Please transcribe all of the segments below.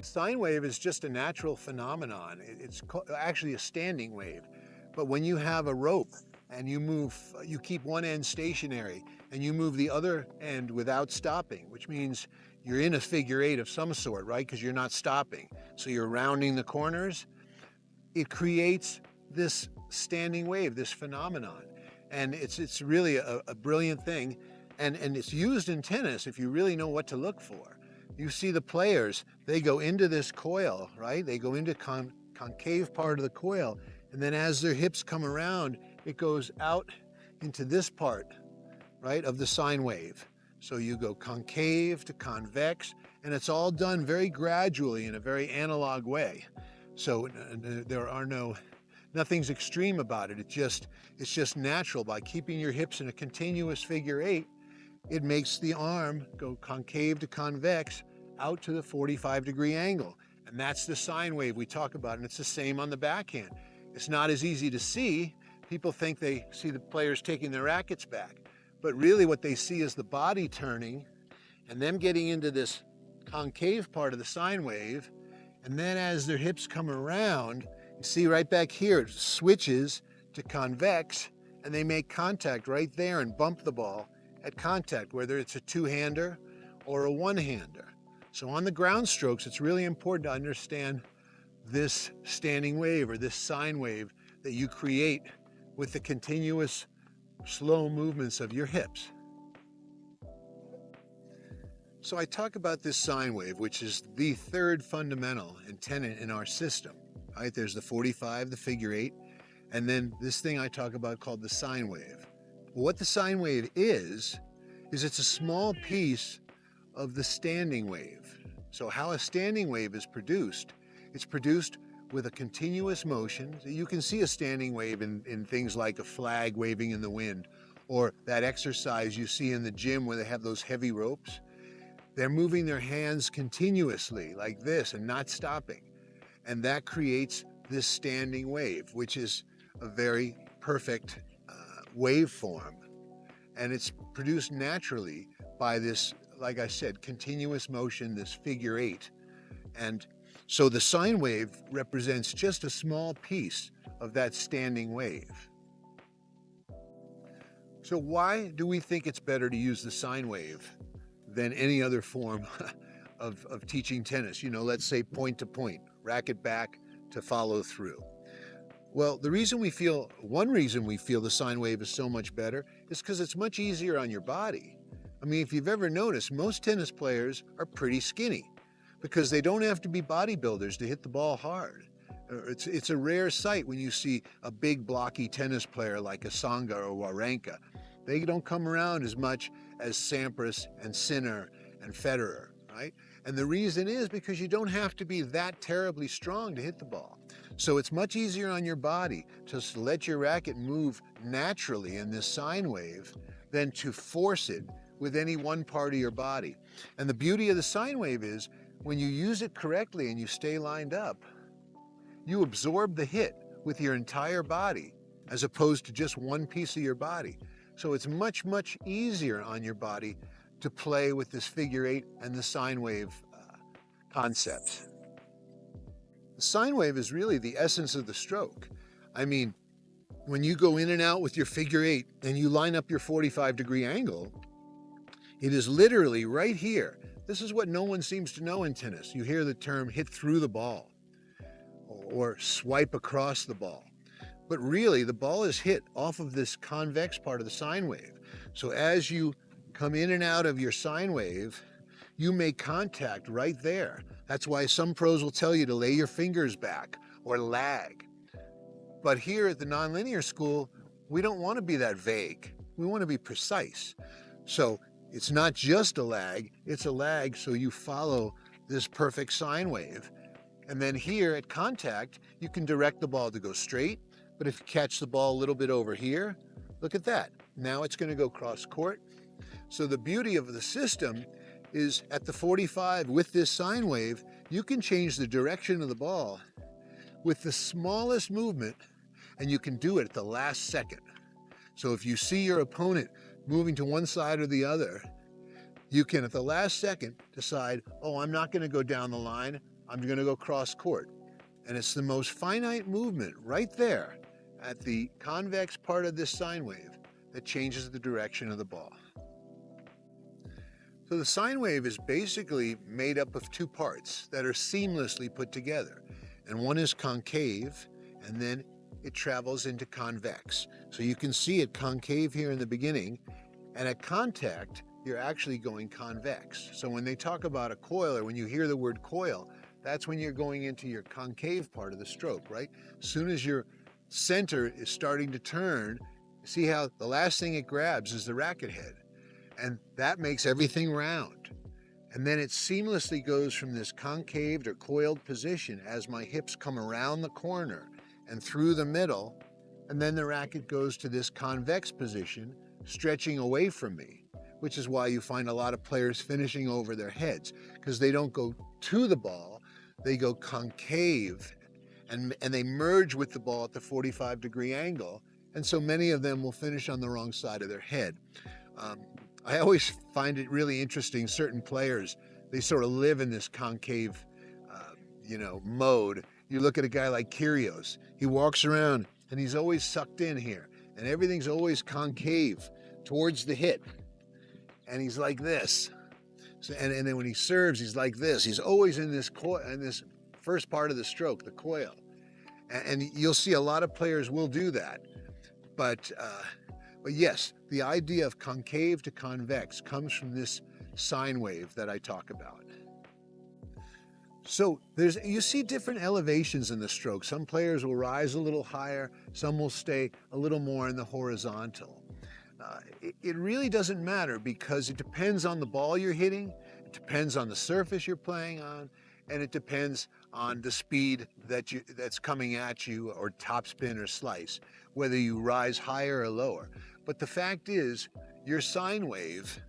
Sine wave is just a natural phenomenon. It's actually a standing wave. But when you have a rope and you keep one end stationary and you move the other end without stopping, which means you're in a figure eight of some sort, right? Because you're not stopping. So you're rounding the corners. It creates this standing wave, this phenomenon. And it's really a brilliant thing. And it's used in tennis if you really know what to look for. You see the players, they go into this coil, right? They go into concave part of the coil. And then as their hips come around, it goes out into this part, right, of the sine wave. So you go concave to convex, and it's all done very gradually in a very analog way. So there are nothing's extreme about it. It's just natural. By keeping your hips in a continuous figure eight, it makes the arm go concave to convex out to the 45-degree angle. And that's the sine wave we talk about, and it's the same on the backhand. It's not as easy to see. People think they see the players taking their rackets back, but really what they see is the body turning and them getting into this concave part of the sine wave. And then as their hips come around, you see right back here, it switches to convex, and they make contact right there and bump the ball at contact, whether it's a two-hander or a one-hander. So on the ground strokes, it's really important to understand this standing wave or this sine wave that you create with the continuous slow movements of your hips. So I talk about this sine wave, which is the third fundamental and tenet in our system. Right? There's the 45, the figure eight, and then this thing I talk about called the sine wave. What the sine wave is it's a small piece of the standing wave. So how a standing wave is produced, it's produced with a continuous motion. So you can see a standing wave in things like a flag waving in the wind, or that exercise you see in the gym where they have those heavy ropes. They're moving their hands continuously like this and not stopping. And that creates this standing wave, which is a very perfect waveform. And it's produced naturally by this, like I said, continuous motion, this figure eight. And so the sine wave represents just a small piece of that standing wave. So why do we think it's better to use the sine wave than any other form of teaching tennis? You know, let's say point to point, racket back to follow through. Well, one reason we feel the sine wave is so much better is because it's much easier on your body. I mean, if you've ever noticed, most tennis players are pretty skinny because they don't have to be bodybuilders to hit the ball hard. It's a rare sight when you see a big blocky tennis player like a Tsonga or Wawrinka. They don't come around as much as Sampras and Sinner and Federer, right? And the reason is because you don't have to be that terribly strong to hit the ball. So it's much easier on your body to let your racket move naturally in this sine wave than to force it with any one part of your body. And the beauty of the sine wave is when you use it correctly and you stay lined up, you absorb the hit with your entire body as opposed to just one piece of your body. So it's much, much easier on your body to play with this figure eight and the sine wave concepts. The sine wave is really the essence of the stroke. I mean, when you go in and out with your figure eight and you line up your 45-degree angle, it is literally right here. This is what no one seems to know in tennis. You hear the term hit through the ball or swipe across the ball. But really, the ball is hit off of this convex part of the sine wave. So as you come in and out of your sine wave, you make contact right there. That's why some pros will tell you to lay your fingers back or lag. But here at the Nonlinear School, we don't want to be that vague. We want to be precise. So it's not just a lag, it's a lag so you follow this perfect sine wave. And then here at contact, you can direct the ball to go straight, but if you catch the ball a little bit over here, look at that. Now it's going to go cross court. So the beauty of the system is at the 45 with this sine wave, you can change the direction of the ball with the smallest movement, and you can do it at the last second. So if you see your opponent moving to one side or the other, you can at the last second decide, oh, I'm not going to go down the line. I'm going to go cross court. And it's the most finite movement right there at the convex part of this sine wave that changes the direction of the ball. So the sine wave is basically made up of two parts that are seamlessly put together. And one is concave, and then it travels into convex. So you can see it concave here in the beginning, and at contact, you're actually going convex. So when they talk about a coil, or when you hear the word coil, that's when you're going into your concave part of the stroke, right? As soon as your center is starting to turn, see how the last thing it grabs is the racket head, and that makes everything round. And then it seamlessly goes from this concaved or coiled position as my hips come around the corner and through the middle, and then the racket goes to this convex position, stretching away from me, which is why you find a lot of players finishing over their heads, because they don't go to the ball, they go concave, and they merge with the ball at the 45-degree angle, and so many of them will finish on the wrong side of their head. I always find it really interesting, certain players, they sort of live in this concave mode. You look at a guy like Kyrgios, he walks around and he's always sucked in here, and everything's always concave towards the hit, and he's like this. So, and then when he serves, he's like this. He's always in this first part of the stroke, the coil. And you'll see a lot of players will do that. But yes, the idea of concave to convex comes from this sine wave that I talk about. So you see different elevations in the stroke. Some players will rise a little higher, some will stay a little more in the horizontal. It really doesn't matter, because it depends on the ball you're hitting, it depends on the surface you're playing on, and it depends on the speed that's coming at you, or topspin or slice, whether you rise higher or lower. But the fact is, your sine wave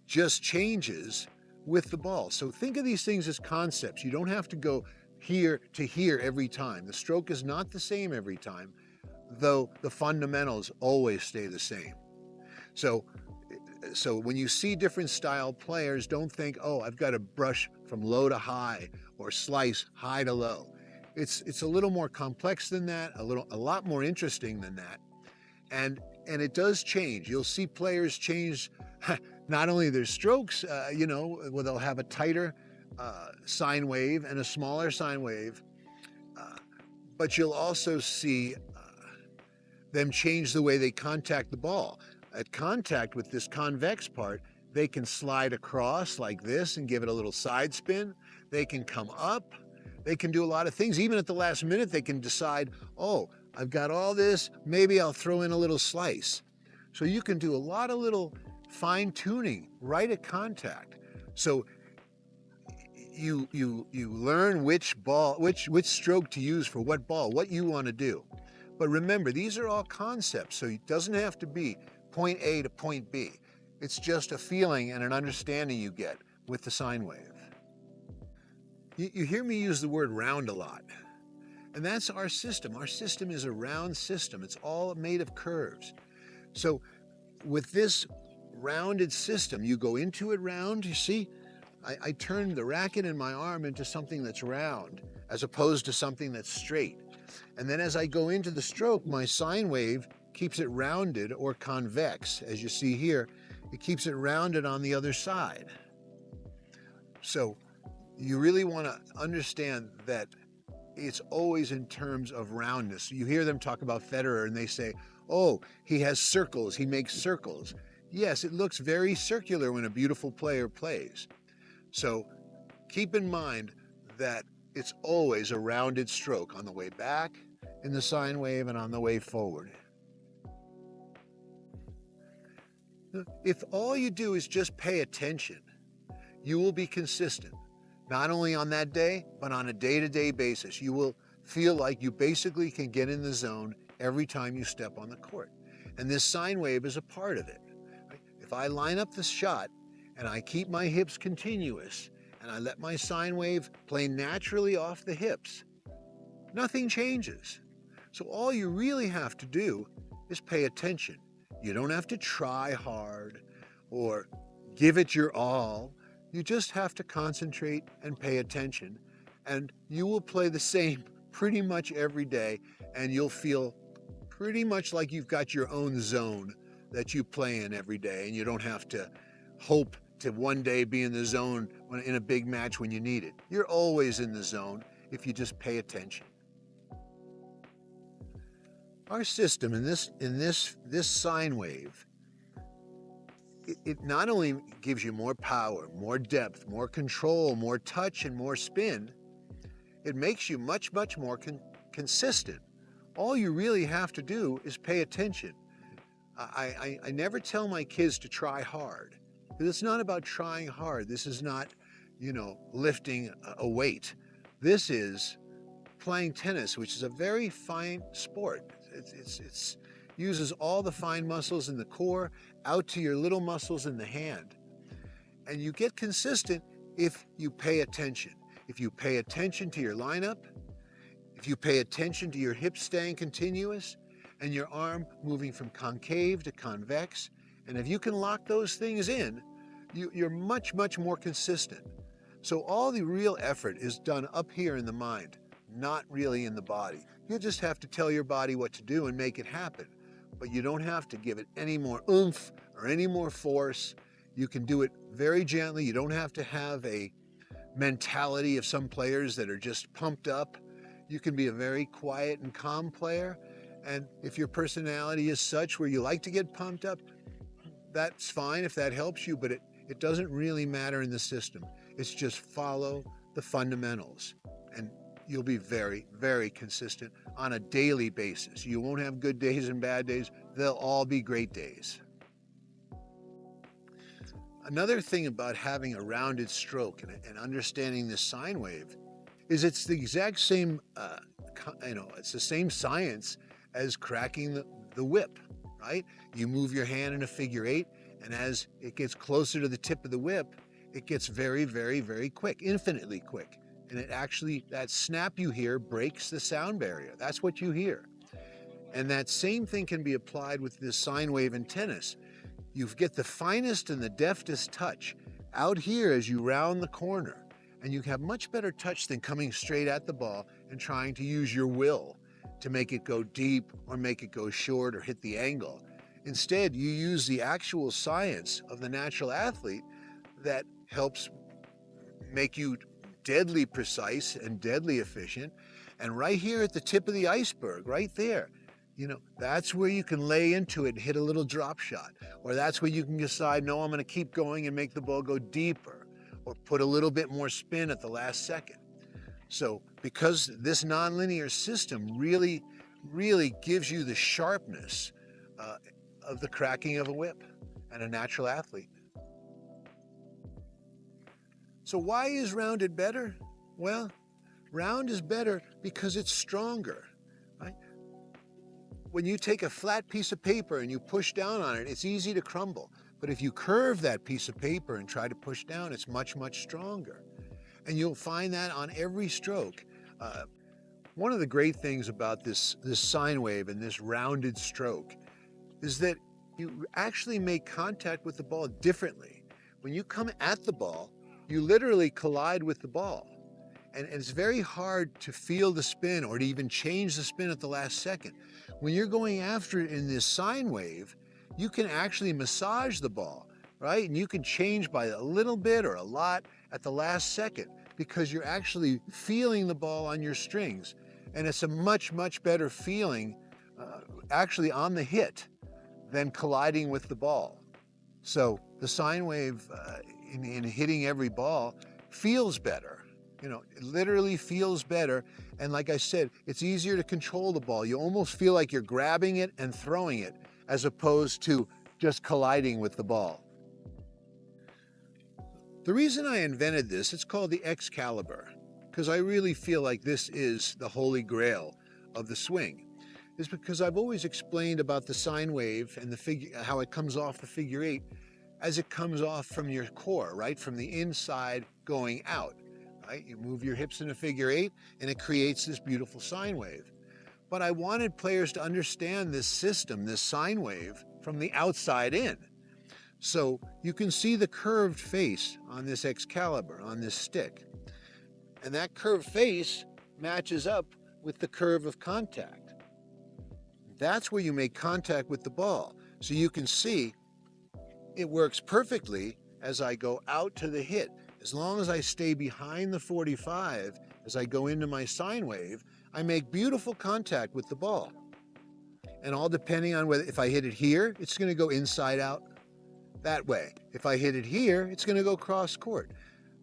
just changes with the ball. So think of these things as concepts. You don't have to go here to here every time. The stroke is not the same every time, though the fundamentals always stay the same. So when you see different style players, don't think, oh, I've got to brush from low to high or slice high to low. It's a little more complex than that, a lot more interesting than that. And it does change. You'll see players change not only their strokes, where they'll have a tighter sine wave and a smaller sine wave, but you'll also see them change the way they contact the ball. At contact with this convex part, they can slide across like this and give it a little side spin. They can come up. They can do a lot of things. Even at the last minute, they can decide, oh, I've got all this, maybe I'll throw in a little slice. So you can do a lot of little fine tuning right at contact. So you learn which stroke to use for what ball, what you want to do. But remember, these are all concepts, so it doesn't have to be point A to point B. It's just a feeling and an understanding you get with the sine wave. You hear me use the word round a lot, and that's our system. Our system is a round system. It's all made of curves. So with this rounded system, you go into it round, you see, I turn the racket in my arm into something that's round as opposed to something that's straight. And then as I go into the stroke, my sine wave keeps it rounded or convex. As you see here, it keeps it rounded on the other side. So you really want to understand that it's always in terms of roundness. You hear them talk about Federer and they say, oh, he has circles, he makes circles. Yes, it looks very circular when a beautiful player plays. So keep in mind that it's always a rounded stroke on the way back in the sine wave and on the way forward. If all you do is just pay attention, you will be consistent, not only on that day, but on a day-to-day basis. You will feel like you basically can get in the zone every time you step on the court. And this sine wave is a part of it. If I line up the shot and I keep my hips continuous and I let my sine wave play naturally off the hips, nothing changes. So all you really have to do is pay attention. You don't have to try hard or give it your all. You just have to concentrate and pay attention, and you will play the same pretty much every day, and you'll feel pretty much like you've got your own zone that you play in every day, and you don't have to hope to one day be in the zone in a big match when you need it. You're always in the zone if you just pay attention. Our system in this sine wave, it not only gives you more power, more depth, more control, more touch, and more spin, it makes you much more consistent. All you really have to do is pay attention. I never tell my kids to try hard, because it's not about trying hard. This is not, lifting a weight. This is playing tennis, which is a very fine sport. It uses all the fine muscles in the core out to your little muscles in the hand. And you get consistent if you pay attention. If you pay attention to your lineup, if you pay attention to your hips staying continuous and your arm moving from concave to convex, and if you can lock those things in, you're much more consistent. So all the real effort is done up here in the mind, not really in the body. You just have to tell your body what to do and make it happen. But you don't have to give it any more oomph or any more force. You can do it very gently. You don't have to have a mentality of some players that are just pumped up. You can be a very quiet and calm player. And if your personality is such where you like to get pumped up, that's fine if that helps you, but it doesn't really matter in the system. It's just follow the fundamentals, and you'll be very consistent on a daily basis. You won't have good days and bad days. They'll all be great days. Another thing about having a rounded stroke and understanding this sine wave is it's the exact same, it's the same science as cracking the whip, right? You move your hand in a figure eight, and as it gets closer to the tip of the whip, it gets very quick, infinitely quick. And it actually, that snap you hear breaks the sound barrier. That's what you hear. And that same thing can be applied with this sine wave in tennis. You get the finest and the deftest touch out here as you round the corner. And you have much better touch than coming straight at the ball and trying to use your will to make it go deep or make it go short or hit the angle. Instead, you use the actual science of the natural athlete that helps make you deadly precise and deadly efficient. And right here at the tip of the iceberg, right there, that's where you can lay into it and hit a little drop shot. Or that's where you can decide, no, I'm going to keep going and make the ball go deeper, or put a little bit more spin at the last second. So because this nonlinear system really gives you the sharpness of the cracking of a whip and a natural athlete. So why is rounded better? Well, round is better because it's stronger, right? When you take a flat piece of paper and you push down on it, it's easy to crumble. But if you curve that piece of paper and try to push down, it's much stronger. And you'll find that on every stroke. One of the great things about this sine wave and this rounded stroke is that you actually make contact with the ball differently. When you come at the ball, you literally collide with the ball. And it's very hard to feel the spin or to even change the spin at the last second. When you're going after it in this sine wave, you can actually massage the ball, right? And you can change by a little bit or a lot at the last second because you're actually feeling the ball on your strings. And it's a much better feeling actually on the hit than colliding with the ball. So the sine wave in hitting every ball feels better. It literally feels better. And like I said, it's easier to control the ball. You almost feel like you're grabbing it and throwing it as opposed to just colliding with the ball. The reason I invented this, it's called the Excalibur, because I really feel like this is the holy grail of the swing, is because I've always explained about the sine wave and how it comes off the figure eight as it comes off from your core, right? From the inside going out, right? You move your hips in a figure eight and it creates this beautiful sine wave. But I wanted players to understand this system, this sine wave, from the outside in. So you can see the curved face on this Excalibur, on this stick. And that curved face matches up with the curve of contact. That's where you make contact with the ball. So you can see it works perfectly as I go out to the hit. As long as I stay behind the 45 as I go into my sine wave, I make beautiful contact with the ball. And all depending on whether, if I hit it here, it's going to go inside out that way. If I hit it here, it's going to go cross court.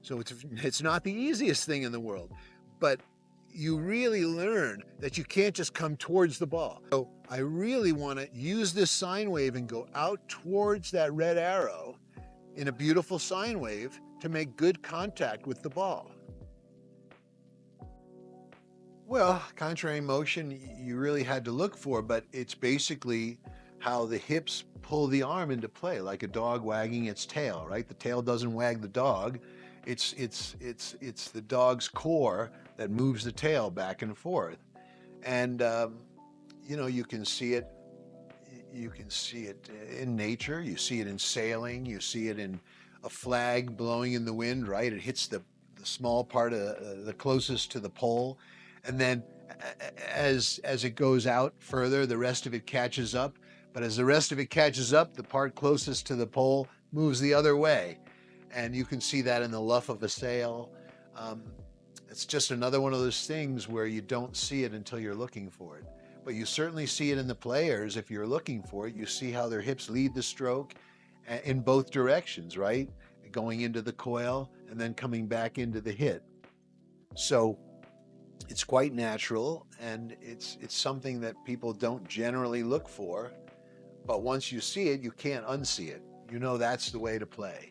So it's not the easiest thing in the world, but you really learn that you can't just come towards the ball. So I really want to use this sine wave and go out towards that red arrow in a beautiful sine wave to make good contact with the ball. Well, contrary motion you really had to look for, but it's basically how the hips pull the arm into play, like a dog wagging its tail, right? The tail doesn't wag the dog. It's the dog's core that moves the tail back and forth. And you know, you can see it. You can see it in nature. You see it in sailing. You see it in a flag blowing in the wind, right? It hits the small part of the closest to the pole, and then as it goes out further, the rest of it catches up. But as the rest of it catches up, the part closest to the pole moves the other way, and you can see that in the luff of a sail. It's just another one of those things where you don't see it until you're looking for it. But you certainly see it in the players if you're looking for it. You see how their hips lead the stroke in both directions, right? Going into the coil and then coming back into the hit. So it's quite natural, and it's something that people don't generally look for. But once you see it, you can't unsee it. You know that's the way to play.